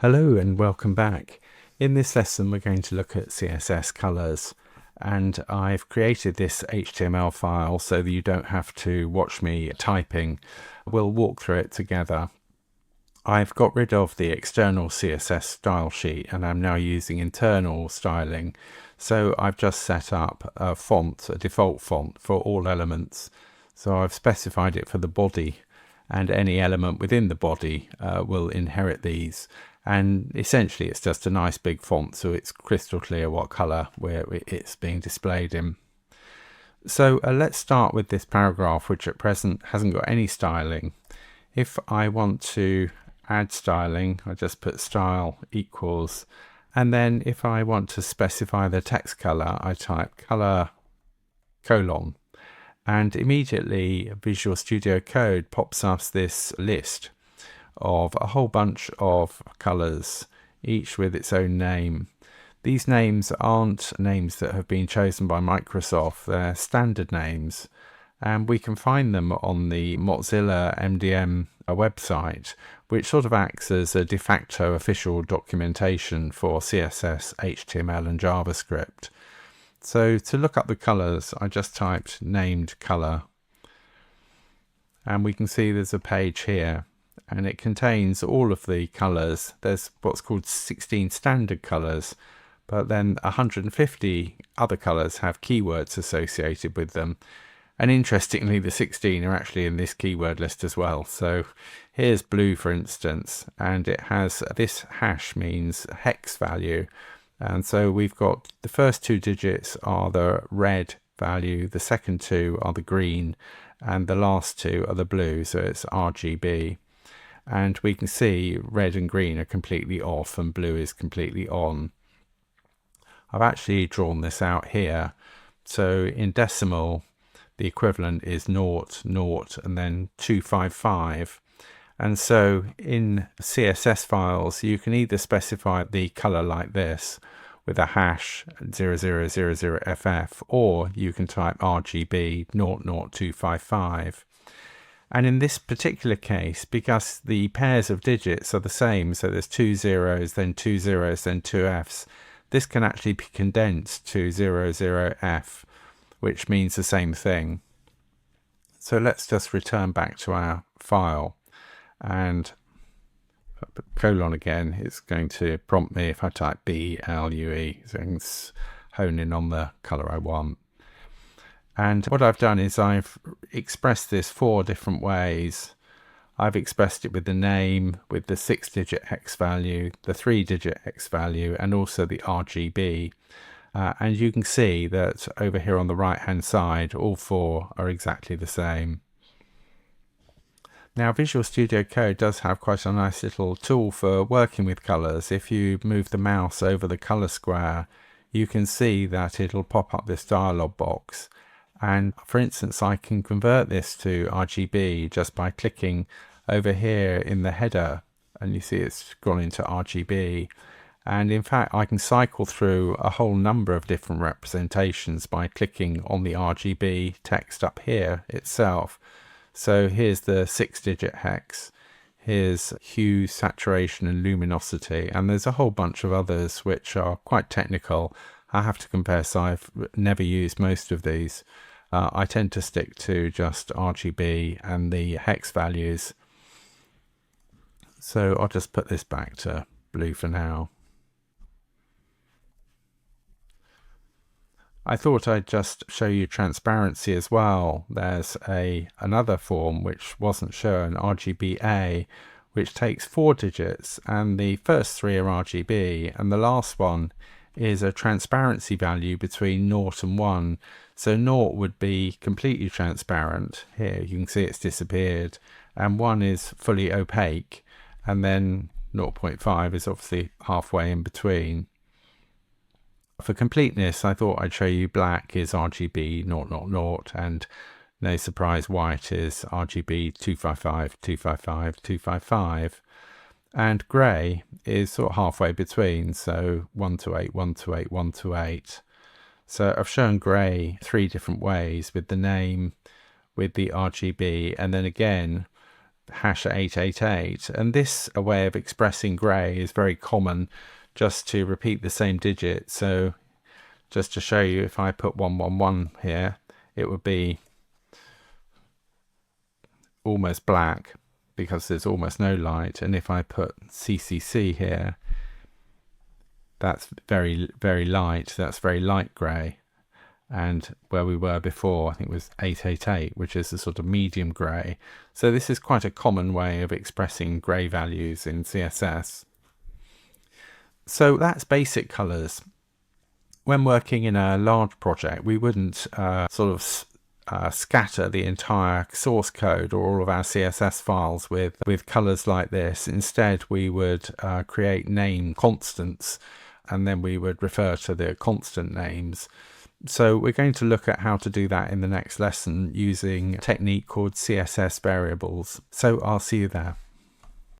Hello and welcome back. In this lesson we're going to look at CSS colors, and I've created this HTML file so that you don't have to watch me typing. We'll walk through it together. I've got rid of the external CSS style sheet and I'm now using internal styling. So I've just set up a font, a default font for all elements. So I've specified it for the body, and any element within the body will inherit these. And essentially it's just a nice big font, so it's crystal clear what color it's being displayed in. So let's start with this paragraph, which at present hasn't got any styling. If I want to add styling, I just put style equals, and then if I want to specify the text color, I type color colon, and immediately Visual Studio Code pops up this list of a whole bunch of colors, each with its own name. These names aren't names that have been chosen by Microsoft, they're standard names, and we can find them on the Mozilla MDM website, which sort of acts as a de facto official documentation for CSS, HTML and JavaScript. So to look up the colors, I just typed named color, and we can see there's a page here, and it contains all of the colors. There's what's called 16 standard colors, but then 150 other colors have keywords associated with them. And interestingly, the 16 are actually in this keyword list as well. So here's blue, for instance, and it has this hash means hex value. And so we've got the first two digits are the red value, the second two are the green, and the last two are the blue, so it's RGB. And we can see red and green are completely off and blue is completely on. I've actually drawn this out here. So in decimal, the equivalent is 0, 0, and then 255. And so in CSS files, you can either specify the color like this with a hash 0000FF, or you can type RGB 00255. And in this particular case, because the pairs of digits are the same, so there's 2 zeros, then 2 zeros, then 2 Fs, this can actually be condensed to 00F, which means the same thing. So let's just return back to our file, and if I put colon again, it's going to prompt me if I type BLUE, so I can hone in on the color I want. And what I've done is I've expressed this 4 different ways. I've expressed it with the name, with the 6-digit hex value, the 3-digit hex value, and also the RGB. And you can see that over here on the right hand side, all 4 are exactly the same. Now Visual Studio Code does have quite a nice little tool for working with colors. If you move the mouse over the color square, you can see that it'll pop up this dialog box. And for instance, I can convert this to RGB just by clicking over here in the header, and you see it's gone into RGB. And in fact, I can cycle through a whole number of different representations by clicking on the RGB text up here itself. So here's the 6-digit hex, here's hue, saturation and luminosity, and there's a whole bunch of others which are quite technical. I have to confess I've never used most of these. I tend to stick to just RGB and the hex values. So I'll just put this back to blue for now. I thought I'd just show you transparency as well. There's another form which wasn't shown, RGBA, which takes 4 digits, and the first 3 are RGB, and the last one is a transparency value between 0 and 1. So 0 would be completely transparent. Here you can see it's disappeared, and 1 is fully opaque, and then 0.5 is obviously halfway in between. For completeness, I thought I'd show you black is RGB 000, and no surprise, white is RGB 255, 255, 255. And grey is sort of halfway between, so 128, 128, 128. So I've shown grey 3 different ways, with the name, with the RGB, and then again hash 888, and this way of expressing grey is very common, just to repeat the same digit. So just to show you, if I put 111 here, it would be almost black because there's almost no light, and if I put CCC here, that's very, very light, that's very light grey. And where we were before, I think it was 888, which is a sort of medium grey. So this is quite a common way of expressing grey values in CSS. So that's basic colours. When working in a large project, we wouldn't scatter the entire source code or all of our CSS files with colours like this. Instead, we would create name constants, and then we would refer to the constant names. So we're going to look at how to do that in the next lesson using a technique called CSS variables. So I'll see you there.